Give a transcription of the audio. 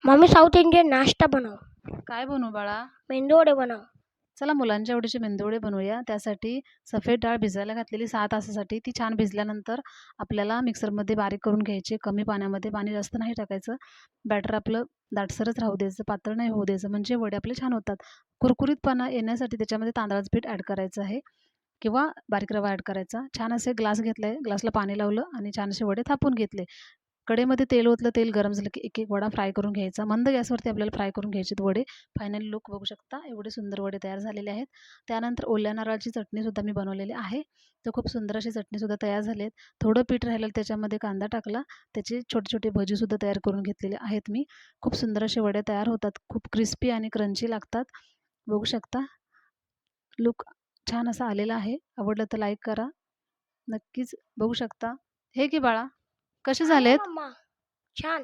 Mummy south Indian नाश्ता बनव. काय बनवू बाळा? मेंदूवडे बनव. चला मुलांच्या आवडीचे मेंदूवडे बनवूया. त्यासाठी सफेद डाळ भिजायला घातलेली 6 तासासाठी. ती छान भिजल्यानंतर आपल्याला मिक्सरमध्ये बारीक करून घ्यायची. कमी पाण्यामध्ये, पाणी जास्त नाही टाकायचं. बॅटर आपलं दाटसरच राहू द्यायचं, पातळ नाही होऊ द्यायचं, म्हणजे वडे आपले छान होतात. कुरकुरीतपणा येण्यासाठी त्याच्यामध्ये तांदळाचं पीठ ॲड करायचं आहे किंवा बारीक रवा ॲड करायचा. छान असे ग्लास घेतलाय, ग्लासला पाणी लावलं आणि छान असे वडे थापून घेतले. कढईमध्ये तेल ओतलं, तेल गरम झालं की एक एक वडा फ्राय करून घ्यायचा. मंद गॅसवरती आपल्याला फ्राय करून घ्यायचे वडे. फायनल लुक बघू शकता, एवढे सुंदर वडे तयार झालेले आहेत. त्यानंतर ओल्या नारळाची चटणीसुद्धा मी बनवलेली आहे. तर खूप सुंदर अशी चटणीसुद्धा तयार झाली आहेत. थोडं पीठ राहिलेलं त्याच्यामध्ये कांदा टाकला, त्याचे छोटे छोटे भजीसुद्धा तयार करून घेतलेले आहेत मी. खूप सुंदर असे वडे तयार होतात, खूप क्रिस्पी आणि क्रंची लागतात. बघू शकता, लुक छान असा आलेला आहे. आवडलं तर लाईक करा, नक्कीच. बघू शकता. हे की बाळा, कसे छान आहे झालेत? मम्मा, छान.